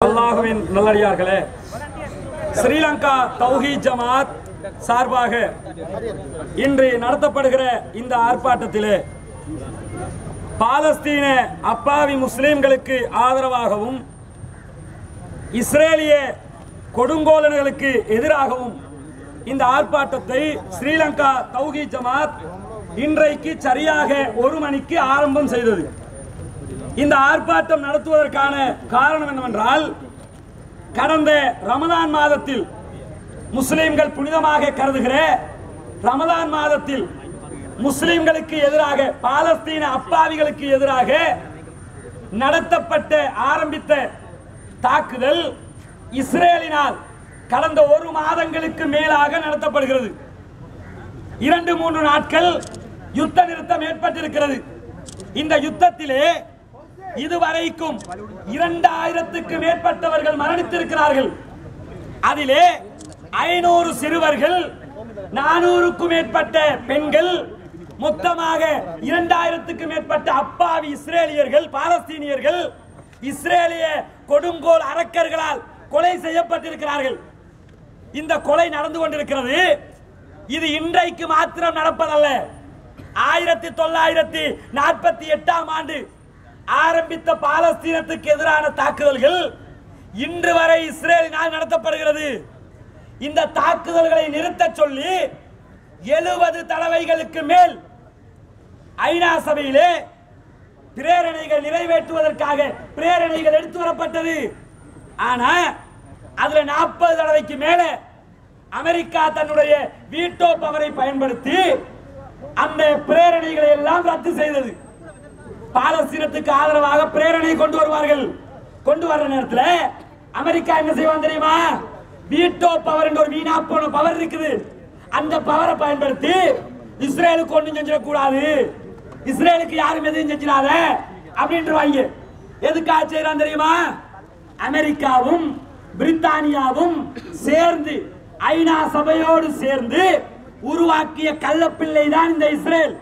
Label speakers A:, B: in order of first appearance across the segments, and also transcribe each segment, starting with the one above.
A: அல்லாஹ்வின் நல்லடியார்களே, ஸ்ரீலங்கா தௌஹீத் ஜமாத் சார்பாக இன்று நடத்தப்படுகிற இந்த ஆர்ப்பாட்டத்திலே பாலஸ்தீன அப்பாவி முஸ்லிம்களுக்கு ஆதரவாகவும் இஸ்ரேலிய கொடுங்கோலர்களுக்கு எதிராகவும் இந்த ஆர்ப்பாட்டத்தை ஸ்ரீலங்கா தௌஹீத் ஜமாத் இன்றைக்கு சரியாக 1 மணிக்கு ஆரம்பம் செய்தது. இந்த ஆர்ப்பாட்டம் நடத்துவதற்கான காரணம் என்னவென்றால், கடந்த ரமலான் மாதத்தில் முஸ்லிம்கள் புனிதமாக கருதுகிற ரமலான் மாதத்தில் முஸ்லிம்களுக்கு எதிராக, பாலஸ்தீன அப்பாவிகளுக்கு எதிராக நடத்தப்பட்ட ஆரம்பித்த தாக்குதல் இஸ்ரேலினால் கடந்த 1 மாதங்களுக்கு மேலாக நடத்தப்படுகிறது. 2-3 நாட்கள் யுத்த நிறுத்தம் ஏற்பட்டிருக்கிறது. இந்த யுத்தத்திலே இதுவரைக்கும் 2000க்கு மேற்பட்டவர்கள் மரணித்திருக்கிறார்கள். அதிலே 500 சிறுவர்கள், 400க்கும் மேற்பட்ட பெண்கள், மொத்தமாக 2000க்கு மேற்பட்ட அப்பாவி இஸ்ரேலியர்கள், பாலஸ்தீனியர்கள் இஸ்ரேலிய கொடுங்கோல் அரக்கர்களால் கொலை செய்யப்பட்டிருக்கிறார்கள். இந்த கொலை நடந்து கொண்டிருக்கிறது. இது இன்றைக்கு மாத்திரம் நடப்பதல்ல. 1948ஆம் ஆண்டு ஆரம்பித்த பாலஸ்தீனத்துக்கு எதிரான தாக்குதல்கள் இன்று வரை இஸ்ரேலினால் நடத்தப்படுகிறது. இந்த தாக்குதல்களை நிறுத்த சொல்லி 70 தடவைகளுக்கு மேல் ஐநா சபையிலே பிரேரணைகள் நிறைவேற்றுவதற்காக பிரேரணைகள் எடுத்து வரப்பட்டது. ஆனா அதுல 40 தடவைக்கு மேல அமெரிக்கா தன்னுடைய வீட்டோ பவரை பயன்படுத்தி அந்த பிரேரணைகளை எல்லாம் ரத்து செய்தது. பாலஸ்தீனத்துக்கு ஆதரவாக பிரேரணை கொண்டு வருவார்கள். கொண்டு வர்ற நேரத்தில் அமெரிக்கா என்ன செய்வாங்க தெரியுமா? வீட்டோ பவர் என்ற ஒரு வீணா போன பவர் இருக்குது. அந்த பவரை பயன்படுத்தி இஸ்ரேலுக்கு ஒன்றும் செஞ்சிடக்கூடாது, இஸ்ரேலுக்கு யாரும் எதையும் செஞ்சிடாத அப்படின்றாங்க. எதுக்காக செய்யறான் தெரியுமா? அமெரிக்காவும் பிரித்தானியாவும் சேர்ந்து ஐநா சபையோடு சேர்ந்து உருவாக்கிய கள்ளப்பிள்ளை தான் இந்த இஸ்ரேல்.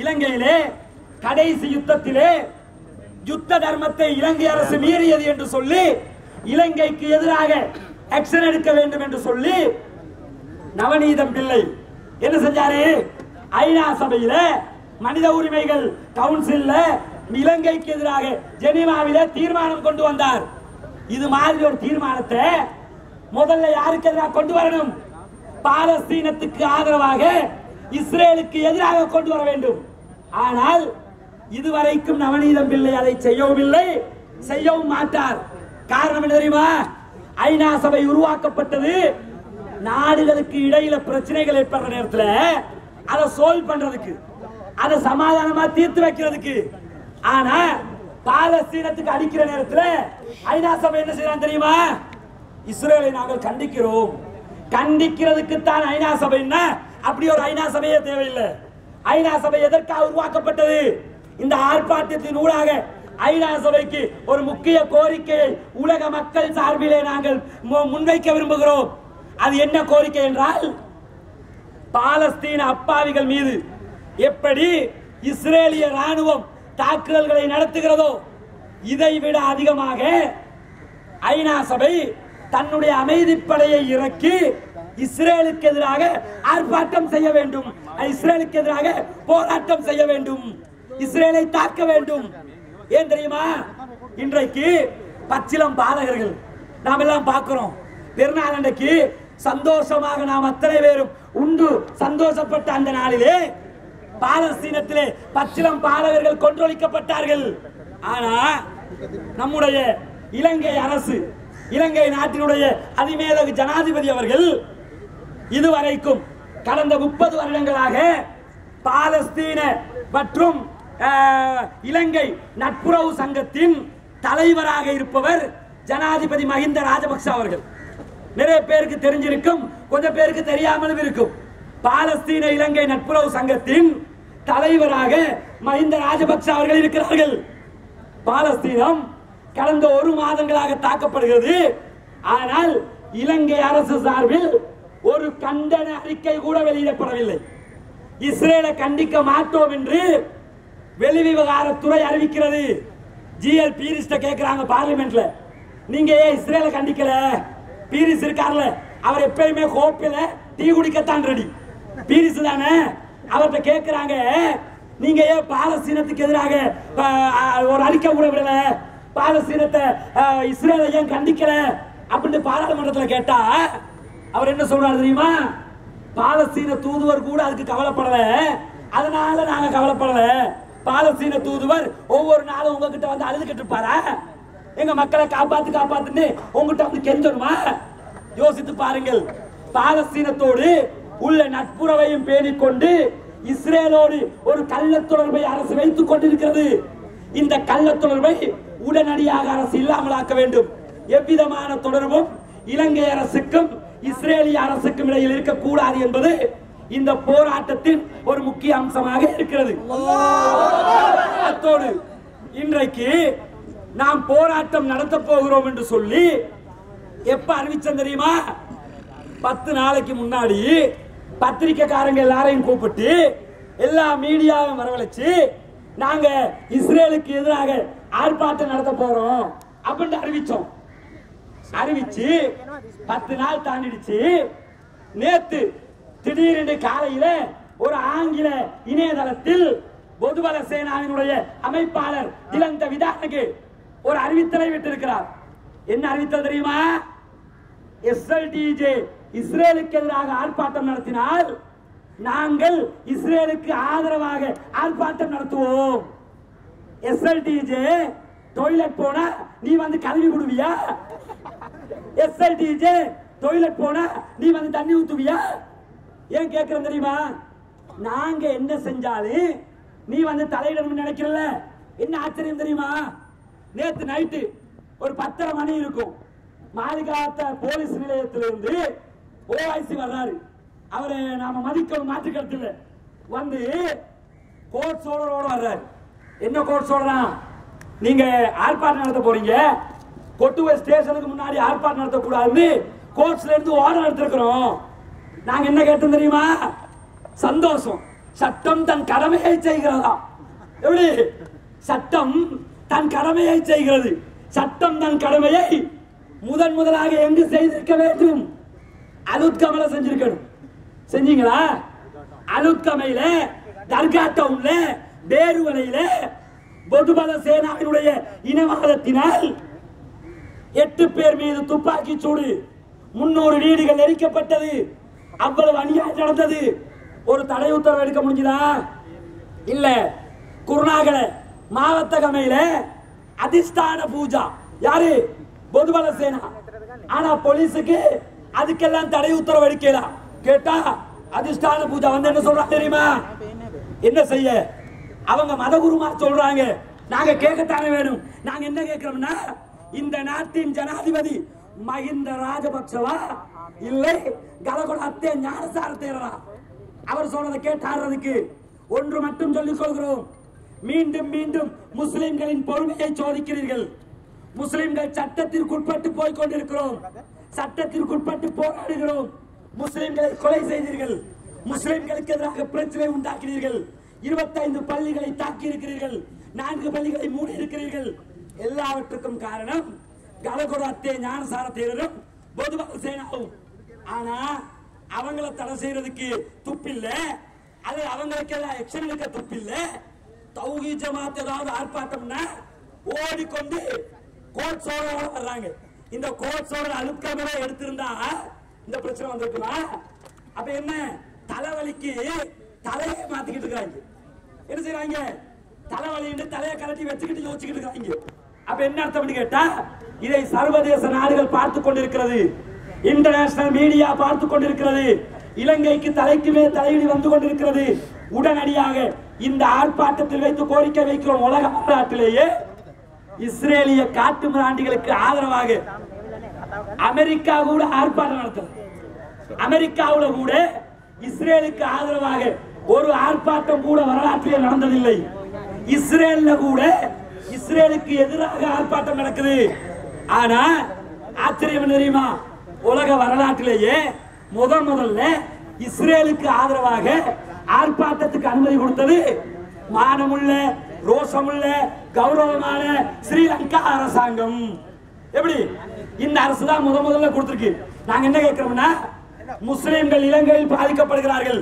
A: இலங்கையிலே கடைசி யுத்தத்திலே யுத்த தர்மத்தை இலங்கை அரசு மீறியது என்று சொல்லி இலங்கைக்கு எதிராக ஆக்ஷன் எடுக்க வேண்டும் என்று சொல்லி நவநீதம் பிள்ளை என்ன செஞ்சாரு? ஐநா சபையில மனித உரிமைகள் கவுன்சில்ல இலங்கைக்கு எதிராக ஜெனீவாவிலே தீர்மானம் கொண்டு வந்தார். இது மாதிரி ஒரு தீர்மானத்தை முதல்ல யாருக்கு எதிராக கொண்டு வரணும்? பாலஸ்தீனத்துக்கு ஆதரவாக இஸ்ரேலுக்கு எதிராக கொண்டு வர வேண்டும். ஆனால் இதுவரைக்கும் நவநீதம் பிள்ளை அதை செய்யவும் இல்லை, செய்யவும் மாட்டார். காரணம் என்ன தெரியுமா? ஐநா சபை உருவாக்கப்பட்டது நாடுகளுக்கு இடையில பிரச்சனைகள் ஏற்படுற நேரத்தில் அதை சால்வ் பண்றதுக்கு, அதை சமாதானமா தீர்த்து வைக்கிறதுக்கு. ஆனா பாலஸ்தீனத்துக்கு அடிக்கிற நேரத்தில் ஐநா சபை என்ன செய்யறாங்க தெரியுமா? இஸ்ரேலை நாங்கள் கண்டிக்கிறோம். கண்டிக்கிறதுக்கு தான் ஐநா சபைன்னா அப்படி ஒரு ஐநா சபையே தேவையில்லை. ஐநா சபை எதற்காக உருவாக்கப்பட்டது? இந்த ஆர்ப்பாட்டத்தின் ஊடாக ஐநா சபைக்கு ஒரு முக்கிய கோரிக்கையை உலக மக்கள் சார்பிலே நாங்கள் முன்வைக்க விரும்புகிறோம். அது என்ன கோரிக்கை என்றால், பாலஸ்தீன அப்பாவிகள் மீது எப்படி இஸ்ரேலிய ராணுவம் தாக்குதல்களை நடத்துகிறதோ இதை விட அதிகமாக ஐநா சபை தன்னுடைய அமைதிப்படையை இறக்கி இஸ்ரேலுக்கு எதிராக ஆர்ப்பாட்டம் செய்ய வேண்டும், இஸ்ரேலுக்கு எதிராக போராட்டம் செய்ய வேண்டும், இஸ்ரேலை தாக்க வேண்டும். ஏன் தெரியுமா? இன்றைக்கு பச்சிலம் பாலகர்கள் நாம் எல்லாம் பார்க்கிறோம். பெருநாள் அன்றைக்கு சந்தோஷமாக நாம் அத்தனை பேரும் உண்டு சந்தோஷப்பட்ட அந்த நாளிலே பாலஸ்தீனத்திலே பச்சிலம் பாலகர்கள் கொன்றொழிக்கப்பட்டார்கள். ஆனா நம்முடைய இலங்கை அரசு, இலங்கை நாட்டினுடைய அதிமேதகு ஜனாதிபதி அவர்கள் இதுவரைக்கும் கடந்த 30 வருடங்களாக பாலஸ்தீன மற்றும் இலங்கை நட்புறவு சங்கத்தின் தலைவராக இருப்பவர் ஜனாதிபதி மஹிந்த ராஜபக்ஷ அவர்கள். நிறைய பேருக்கு தெரிஞ்சிருக்கும், கொஞ்சம் பேருக்கு தெரியாமலும் இருக்கும். பாலஸ்தீன இலங்கை நட்புறவு சங்கத்தின் தலைவராக மஹிந்த ராஜபக்ஷ அவர்கள் இருக்கிறார்கள். பாலஸ்தீனம் கடந்த 1 மாதங்களாக தாக்கப்படுகிறது. ஆனால் இலங்கை அரசு சார்பில் ஒரு கண்டன அறிக்கை கூட வெளியிடப்படவில்லை. இஸ்ரேலை கண்டிக்க மாட்டோம் என்று வெளிவிவகாரத்துறை அறிவிக்கிறது. ஜிஎல் பீரிஸ்ட கேட்கிறாங்க பார்லிமெண்ட்ல, நீங்க ஏன் இஸ்ரேலை கண்டிக்கல? பீரிஸ் இருக்கார்ல, அவர் எப்பயுமே கோப்பையில டீ குடிக்கத்தான் ரெடி. பீரிஸ் தானே, அவர்கிட்ட கேட்கிறாங்க, நீங்க ஏன் பாலஸ்தீனத்துக்கு எதிராக ஒரு அறிக்கை கூட விடல, பாலஸ்தீனத்தை இஸ்ரேலை ஏன் கண்டிக்கல அப்படின்னு பாராளுமன்றத்தில் கேட்டா அவர் என்ன சொல்றாரு தெரியுமா? பாலஸ்தீன தூதுவர் கூட அதுக்கு கவலைப்படல, அதனால நாங்க கவலைப்படல. பாலஸ்தீன தூதுவர் ஒவ்வொரு நாளும் உங்ககிட்ட வந்து அழுதுகிட்டு இருப்பாரா? எங்க மக்களை காப்பாத்து காப்பாத்துன்னு உங்ககிட்ட வந்து கெஞ்சணுமா? யோசித்து பாருங்கள். பாலஸ்தீனத்தோடு உள்ள நட்புறவையும் பேணிக்கொண்டு இஸ்ரேலோடு ஒரு கள்ள தொடர்பை அரசு வைத்துக் கொண்டிருக்கிறது. இந்த கள்ள தொடர்பை உடனடியாக அரசு இல்லாமலாக்க வேண்டும். எவ்விதமான தொடர்பும் இலங்கை அரசுக்கும் இஸ்ரேலிய அரசுக்கும் இடையில் இருக்கக்கூடாது என்பது இந்த போராட்டத்தின் ஒரு முக்கிய அம்சமாக இருக்கிறது. அத்தோடு இன்றைக்கு நாம் போராட்டம் நடத்த போகிறோம் என்று சொல்லி எப்ப அறிவிச்சோம் தெரியுமா? 10 நாளைக்கு முன்னாடி பத்திரிகைக்காரங்க எல்லாரையும் கூப்பிட்டு எல்லா மீடியாவும் வரவழைச்சு நாங்க இஸ்ரேலுக்கு எதிராக ஆர்ப்பாட்டம் நடத்த போறோம் அப்படின்னு அறிவிச்சோம். அறிவிச்சு 10 நாள் தாண்டிடுச்சு. நேத்து திடீரென்று காலையில ஒரு ஆங்கில இணையதளத்தில் பொதுபல சேனாவினுடைய அமைப்பாளர் திலந்த விதானக்கு ஒரு அறிவித்தலை விட்டிருக்கிறார். என்ன அறிவித்தல் தெரியுமா? எஸ்எல்டிஜே இஸ்ரேலுக்கு எதிராக ஆர்ப்பாட்டம் நடத்தினால் நாங்கள் இஸ்ரேலுக்கு ஆதரவாக ஆர்ப்பாட்டம் நடத்துவோம். எஸ்எல்டிஜே டாய்லெட் போனா நீ வந்து கழுவி விடுவியா? எஸ்எல்டிஜே டாய்லெட் போனா நீ வந்து தண்ணி ஊத்துவியா? ஏன் கேட்கிறேன் தெரியுமா? நாங்க என்ன செஞ்சாலும் நீ வந்து தலையிடணும்னு நினைக்கிறல. என்ன ஆச்சரியம் தெரியுமா? நேத்து நைட்டு ஒரு 10:30 மணி இருக்கும். மாளிகாத்த போலீஸ் நிலையத்திலிருந்து ஓஐசி வர்றாரு. அவரை நாம மதிக்க மாற்று கருத்துல வந்து கோர்ட் சோழரோட வர்றாரு. என்ன கோர்ட் சொல்றான்? நீங்க ஆர்ப்பாட்டம் நடத்த போறீங்க, கொட்டுவ ஸ்டேஷனுக்கு முன்னாடி ஆர்ப்பாட்டம் நடத்தக்கூடாது, கோர்ட்ஸ்ல இருந்து ஆர்டர் எடுத்திருக்கிறோம். நாங்க என்ன கேட்டோம் தெரியுமா? சந்தோஷம். சட்டம் தன் கடமையை செய்கிறதா? எப்படி? சட்டம் தன் கடமையை செய்கிறது. சட்டம் தன் கடமையை முதலாக எங்கு செய்திருக்க வேண்டும்? அலுத்கமையில செஞ்சிருக்கணும். செஞ்சீங்களா? அலுத்கமையில, தர்கா டவுன்ல, பேருவலையில பொதுபல சேனாவினுடைய இனவாதத்தினால் 8 பேர் மீது துப்பாக்கி சூடு, 300 வீடுகள் எரிக்கப்பட்டது. அவ்வளவு அநியாயம் நடந்தது. ஒரு தடை உத்தரவு எடுக்க முடிஞ்சதா? இல்ல. குருநாகல மாவட்டகமையில அதிஷ்டான பூஜா யாரு? பொதுபல சேனா. ஆனா போலீஸுக்கு அதுக்கெல்லாம் தடை உத்தரவு எடுக்கலாம். கேட்டா அதிஷ்டான பூஜா வந்து என்ன சொல்றாங்க தெரியுமா? என்ன செய்ய? அவங்க மதகுருமார் சொல்றாங்க, நாங்க கேட்கத்தானே வேணும். நாங்க என்ன கேட்கிறோம்னா, இந்த நாட்டின் ஜனாதிபதி மஹிந்த ராஜபக்சவா இல்லை கலகொட அத்தே ஞானசார தேரரா? அவர் சொல்றதை கேட்டாடுறதுக்கு ஒன்று மட்டும் சொல்லிக் கொள்கிறோம். மீண்டும் மீண்டும் முஸ்லிம்களின் பொறுமையை சோதிக்கிறீர்கள். முஸ்லிம்கள் சட்டத்திற்குட்பட்டு போய் கொண்டிருக்கிறோம். சட்டத்திற்குட்பட்டு போராடுகிறோம். முஸ்லிம்களை கொலை செய்தீர்கள். முஸ்லிம்களுக்கு எதிராக பிரச்சனை உண்டாக்கினீர்கள். 25 பள்ளிகளை தாக்கி இருக்கிறீர்கள். 4 பள்ளிகளை மூடி இருக்கிறீர்கள். எல்லாவற்றுக்கும் காரணம் கலகொட அத்தே ஞானசார தேரரும் பொதுபல சேனாவும். ஆனா அவங்கள தடை செய்யறதுக்கு துப்பில்ல. அது அவங்களுக்கு எல்லாம் ஆக்ஷன் எடுக்க துப்பில்ல. தௌஹீத் ஜமாத் ஏதாவது ஆர்ப்பாட்டம்னா ஓடிக்கொண்டு கோர்ட் சோழரோட வர்றாங்க. இந்த கோர்ட் சோழர் அலுக்காமலே எடுத்திருந்தா இந்த பிரச்சனை வந்திருக்குமா? அப்ப என்ன? தலைவலிக்கு தலையை மாத்திக்கிட்டு இருக்காங்க. என்ன செய்யறாங்க? தலைவலின்னு தலையை கலட்டி வச்சுக்கிட்டு யோசிச்சுக்கிட்டு இருக்காங்க. அப்ப என்ன அர்த்தம் கேட்டா, இதை சர்வதேச நாடுகள் பார்த்து கொண்டிருக்கிறது. இன்டர்நேஷனல் மீடியா பார்த்து கொண்டிருக்கிறது. இலங்கைக்கு தலைக்கு மேல் தலையிடி வந்து கொண்டிருக்கிறது. உடனடியாக இந்த ஆர்ப்பாட்டத்தில் வைத்து கோரிக்கை வைக்கிறோம். உலக வரலாற்றிலேயே இஸ்ரேலிய காட்டு மிராண்டிகளுக்கு ஆதரவாக அமெரிக்கா கூட ஆர்ப்பாட்டம் நடத்துது. அமெரிக்காவில் கூட இஸ்ரேலுக்கு ஆதரவாக ஒரு ஆர்ப்பாட்டம் கூட வரலாற்றில் நடந்ததில்லை. இஸ்ரேல்ல கூட இஸ்ரேலுக்கு எதிராக ஆர்ப்பாட்டம் நடக்குது. ஆனா ஆச்சரியம் தெரியுமா? உலக வரலாற்றிலேயே முதல்ல இஸ்ரேலுக்கு ஆதரவாக ஆர்ப்பாட்டத்துக்கு அனுமதி கொடுத்தது மானமுள்ள, ரோஷமுள்ள, கௌரவமான ஸ்ரீலங்கா அரசாங்கம். எப்படி இந்த அரசு தான் முதல்ல கொடுத்திருக்கு. நாங்க என்ன கேட்கிறோம்னா, முஸ்லிம்கள் இலங்கையில் பாதிக்கப்படுகிறார்கள்,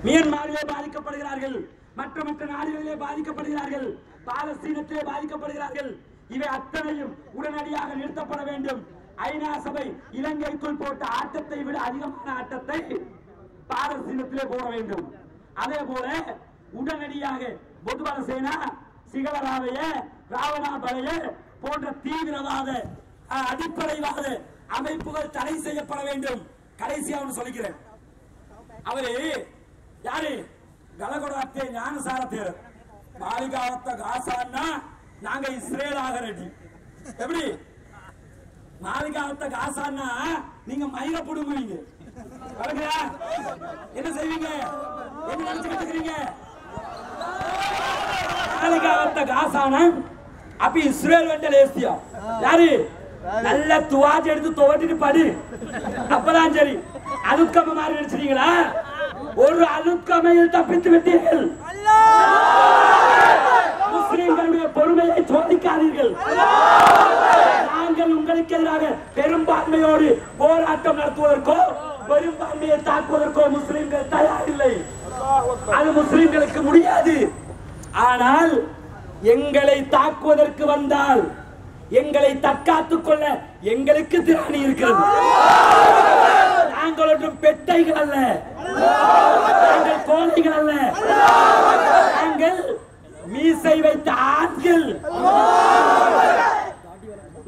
A: மியான்மரிலே பாதிக்கப்படுகிறார்கள், மற்ற நாடுகளிலே பாதிக்கப்படுகிறார்கள், பாலஸ்தீனத்திலே பாதிக்கப்படுகிறார்கள். இவை அத்தனையும் உடனடியாக நிறுத்தப்பட வேண்டும். ஐநா சபை இலங்கைக்குள் போட்ட ஆட்டத்தை விட அதிகமான ஆட்டத்தை பாலஸ்தீனத்திலே போட வேண்டும். அதே போல உடனடியாக பொதுபல சேனா, சிங்களராவைய, ராவணாபலைய போன்ற தீவிரவாத அடிப்படைவாத அமைப்புகள் தடை செய்யப்பட வேண்டும். கடைசியாக சொல்லிக்கிறேன், அவரு யாரு கலகொடாத்தே ஞானசார தேர் மாளிகாவத்த காசான்னா நாங்க இஸ்ரேல் ஆக ரெடி. எப்படி மாளிகாவத்த காசான்னா நீங்க மயிர புடுங்குவீங்க, என்ன செய்வீங்க, என்ன நினைச்சுக்கிட்டு இருக்கீங்க? மாளிகாவத்த காசான அப்ப இஸ்ரேல் வெண்ட லேசியா யாரு நல்ல துவாஜ் எடுத்து துவட்டிட்டு படு, அப்பதான் சரி. அலுக்கம மாதிரி நினைச்சிட்டீங்களா? ஒரு அலுக்கமையில் தப்பித்து விட்டீர்கள். முஸ்லிம்களுடைய பொறுமையை சோதிக்காதீர்கள். நாங்கள் உங்களுக்கு எதிராக பெரும்பான்மையோடு போராட்டம் நடத்துவதற்கோ பெரும்பான்மையை தாக்குவதற்கோ முஸ்லிம்கள் தயாரில்லை. அது முஸ்லிம்களுக்கு முடியாது. ஆனால் எங்களை தாக்குவதற்கு வந்தால் எங்களை தற்காத்துக் கொள்ள எங்களுக்கு திராணி இருக்கிறது. நாங்கள் ஒன்றும் பெட்டைகள் அல்ல, நாங்கள் கோழைகள் அல்ல, நாங்கள் மீசை வைத்த ஆண்கள்.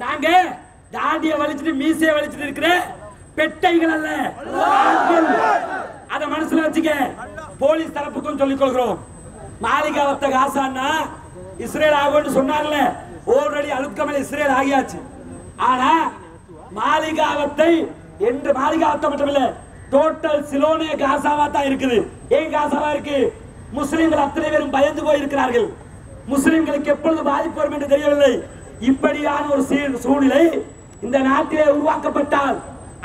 A: நாங்க தாடிய வலிச்சுட்டு மீசையை வலிச்சுட்டு இருக்கிற பெட்டைகள் அல்ல, ஆண்கள். அத மனசுல வச்சுக்க. போலீஸ் தரப்புக்கும் சொல்லிக் கொள்கிறோம், மாளிகாவத்த காசான்னா இஸ்ரேல் ஆகும்னு சொன்னார்ல, ஆல்ரெடி அலுக்கமலை இஸ்ரேல் ஆகியாச்சு. ஆனா மாளிகாவத்தை என்று மாளிகாவத்தை மட்டுமில்ல, டோட்டல் சிலோனே காசாவா தான் இருக்குது. ஏன் காசாவா இருக்கு? முஸ்லிம்கள் அத்தனை பேரும் பயந்து போயிருக்கிறார்கள். முஸ்லிம்களுக்கு எப்பொழுது பாதிப்பு வரும் என்று தெரியவில்லை. இப்படியான ஒரு சூழ்நிலை இந்த நாட்டிலே உருவாக்கப்பட்டால்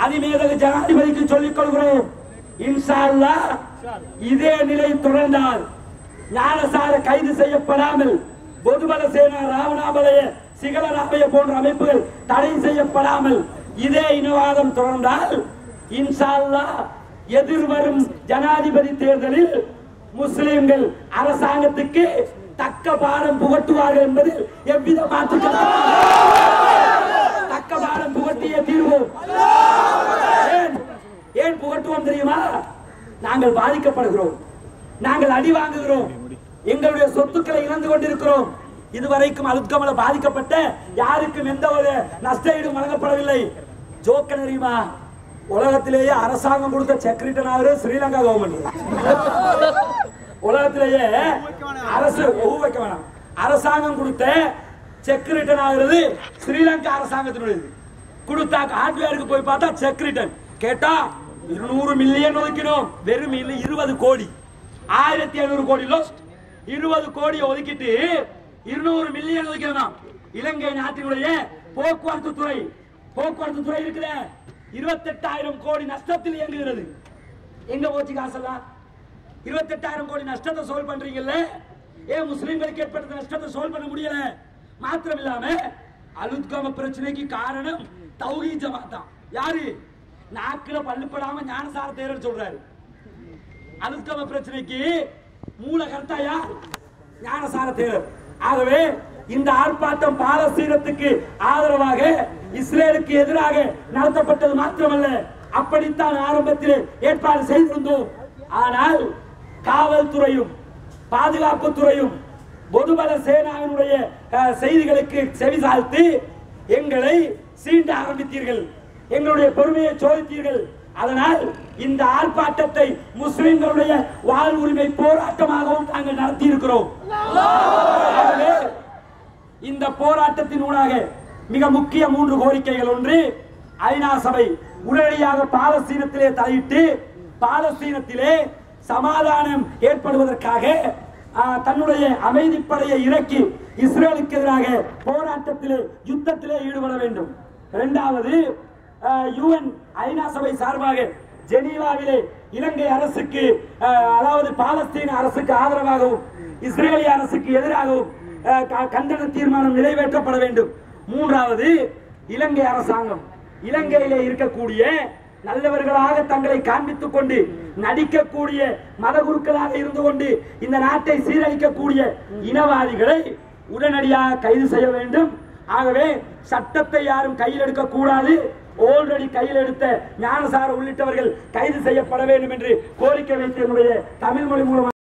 A: அதிமேதகு ஜனாதிபதிக்கு சொல்லிக் கொள்கிறோம், இன்ஷா அல்லாஹ் இதே நிலை தொடர்ந்தால், ஞானசார கைது செய்யப்படாமல், பொதுபல சேனா, ராவணாபலைய, சிங்களராவைய போன்ற அமைப்புகள் தடை செய்யப்படாமல் இதே இனவாதம் தொடர்ந்தால் இன்ஷா அல்லாஹ் எதிர்வரும் ஜனாதிபதி தேர்தலில் முஸ்லிம்கள் அரசாங்கத்துக்கு தக்க பாடம் புகட்டுவார்கள் என்பதில் எவ்வித மாற்று தக்க பாடம் புகட்டிய தீர்வோம். ஏன் புகட்டுவோம் தெரியுமா? நாங்கள் பாதிக்கப்படுகிறோம், நாங்கள் அடி வாங்குகிறோம், எங்களுடைய சொத்துக்களை இழந்து கொண்டிருக்கிறோம். இதுவரைக்கும் அலுத்கமல பாதிக்கப்பட்ட யாருக்கும் எந்த ஒரு நஷ்டஈடும் வழங்கப்படவில்லை. ஜோக்க தெரியுமா? உலகத்திலேயே அரசாங்கம் கொடுத்த செக்ரட்டரி ஸ்ரீலங்கா கவர்மெண்ட். உலகத்திலேயே அரசு வைக்க வேணாம், அரசாங்கம் கொடுத்த செக்ரட்டரி ஆகிறது ஸ்ரீலங்கா அரசாங்கத்தினுடையது. கொடுத்தா ஹார்ட்வேருக்கு போய் பார்த்தா செக்ரட்டரி கேட்டா 200 மில்லியன் ஒதுக்கினோம். வெறும் 20 கோடி, 1700 கோடி லோஸ்ட். 20 கோடி ஒதுக்கிட்டு 200 மில்லியன் ஒதுக்கிறோம். இலங்கை நாட்டினுடைய போக்குவரத்து துறை இருக்கிற 28,000 கோடி நஷ்டத்தில் இயங்குகிறது. எங்க போச்சு காசெல்லாம்? 28,000 கோடி நஷ்டத்தை சால்வ் பண்றீங்கல்ல, ஏன் முஸ்லிம்களுக்கு ஏற்பட்ட நஷ்டத்தை சால்வ் பண்ண முடியல? மாத்திரம் இல்லாம அலுத்கம பிரச்சனைக்கு காரணம் தௌஹீத் ஜமாத் தான். யாரு? நாக்குல பல்லுப்படாம ஞானசார தேரர் சொல்றாரு. அலுத்கம பிரச்சனைக்கு மூல கர்த்தா யார்? ஞானசார தேரர். ஆகவே இந்த ஆர்ப்பாட்டம் பாலஸ்தீனத்துக்கு ஆதரவாக, இஸ்ரேலுக்கு எதிராக நடத்தப்பட்டது மாத்திரமல்ல, அப்படித்தான் ஆரம்பத்தில் ஏற்பாடு செய்திருந்தோம். ஆனால் காவல்துறையும் பாதுகாப்புத்துறையும் பொதுபல சேனாவினுடைய செய்திகளுக்கு செவிசாய்த்து எங்களை சீண்ட ஆரம்பித்தீர்கள், எங்களுடைய பொறுமையை சோதித்தீர்கள். அதனால் இந்த ஆர்ப்பாட்டத்தை முஸ்லிம்களுடைய வாழ்வுரிமை போராட்டமாகவும் நாங்கள் நடத்தி இருக்கிறோம். இந்த போராட்டத்தின் ஊடாக மிக முக்கிய 3 கோரிக்கைகள். ஒன்று, ஐநா சபை உடனடியாக பாலஸ்தீனத்திலே தலையிட்டு பாலஸ்தீனத்திலே சமாதானம் ஏற்படுவதற்காக தன்னுடைய அமைதிப்படையை இறக்கி இஸ்ரேலுக்கு எதிராக போராட்டத்திலே யுத்தத்திலே ஈடுபட வேண்டும். இரண்டாவது, UN ஐநா சபை சார்பாக ஜெனீவாவிலே இலங்கை அரசுக்கு, அதாவது பாலஸ்தீன அரசுக்கு ஆதரவாகவும் இஸ்ரேலிய அரசுக்கு எதிராகவும் கண்டன தீர்மானம் நிறைவேற்றப்பட வேண்டும். மூன்றாவது, இலங்கை அரசாங்கம் இலங்கையிலே இருக்கக்கூடிய நல்லவர்களாக தங்களை காண்பித்துக் கொண்டு நடிக்கக்கூடிய மதகுருக்களாக இருந்து கொண்டு இந்த நாட்டை சீரழிக்கக்கூடிய இனவாதிகளை உடனடியாக கைது செய்ய வேண்டும். ஆகவே சட்டத்தை யாரும் கையில் எடுக்க கூடாது. ஆல்ரெடி கையில் எடுத்த ஞானசார உள்ளிட்டவர்கள் கைது செய்யப்பட வேண்டும் என்று கோரிக்கை வைத்து என்னுடைய தமிழ் மொழி மூலம்